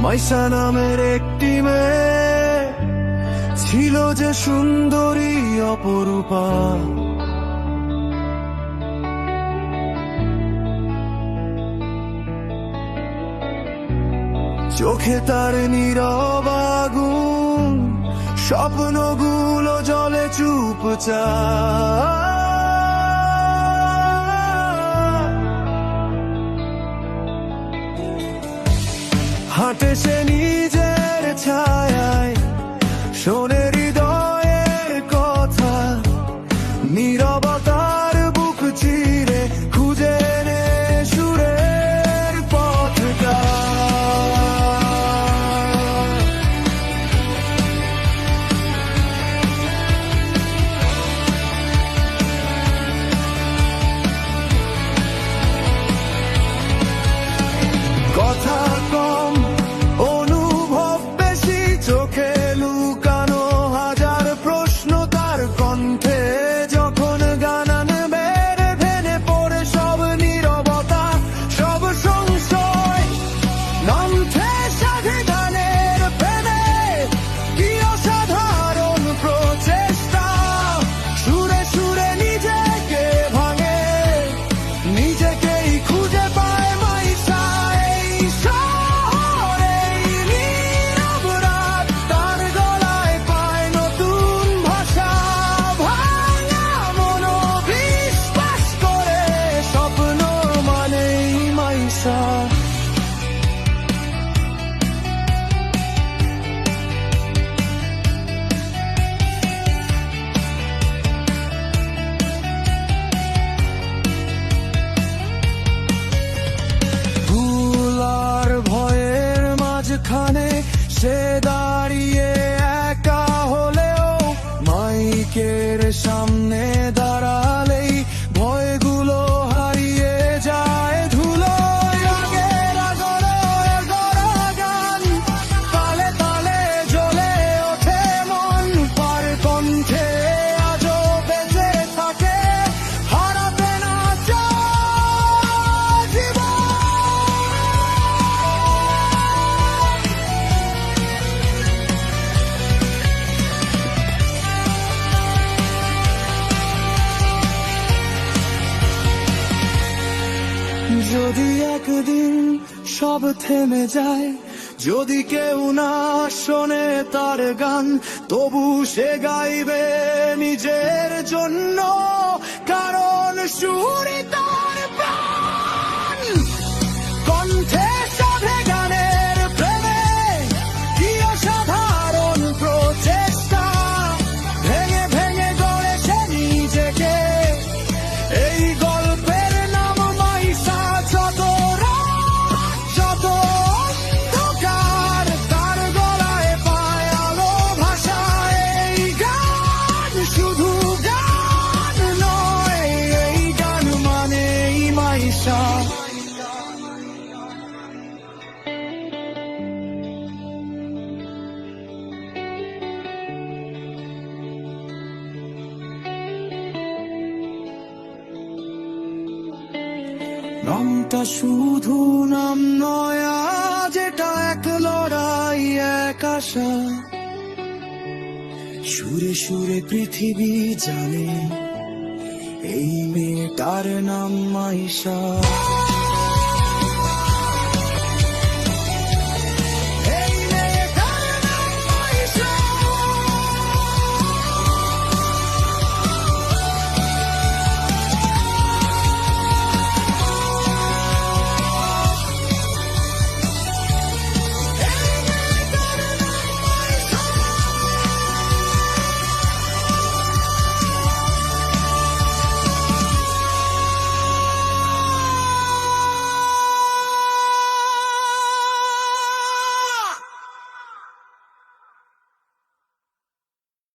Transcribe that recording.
মাইশা নামের একটি মেয়ে ছিল যে সুন্দরী অপরূপা, চোখে তার নীরব আগুন, স্বপ্নগুলো জলে চুপচাপ। হাঁটে সে নিজের ছায়ায়, শোনে হৃদয়ের কথা, নীরবতার বুক চিরে খুঁজে নে সুরের পথটা। কথা কম, অনুভব বেশি, চোখে লুকানো হাজার প্রশ্ন তার কণ্ঠে। যখন গান আনবে ভেঙে পড়ে সব নীরবতা, সব সংশয়, কণ্ঠে সাধে গানের প্রেমে। কি অসাধারণ প্রচেষ্টা, সুরে সুরে নিজেকে ভাঙে, নিজেকেই খুঁজে পায় মাইশা। এই শহরে নীরব রাত তার গলায় পায় নতুন ভাষা। ভাঙা মন বিশ্বাস করে স্বপ্ন মানেই মাইশা। ভুল আর ভয়ের মাঝখানে সে দাঁড়িয়ে একা হলেও, মাইকের সামনে দাঁড়ালেই ভয়গুলো হারিয়ে যায় ধুলোয়। আগের আগরে গড়া গান, তালে তালে জ্বলে ওঠে মন, পার কণ্ঠে আজও বেঁচে থাকে, হারাতে না চায় জীবন। যদি একদিন সব থেমে যায়, যদি কেউ না শোনে তার গান, তবু সে গাইবে নিজের জন্য, কারণ সুরই তার প্রাণ। কণ্ঠে সাধে গানের প্রেমে, কি অসাধারণ প্রচেষ্টা, ভেঙে ভেঙে গড়ে সে নিজেকে। এই গল্পের নাম মাইশা। যত রাত, যত অন্ধকার, তার গলায় পায় আলো ভাষা। এই গান শুধু গান নয়, এই গান মানেই মাইশা। নামটা শুধু নাম নয়, আজ এটা এক লড়াই, এক আশা। সুরে সুরে পৃথিবী জানে এই মেয়েটার নাম মাইশা।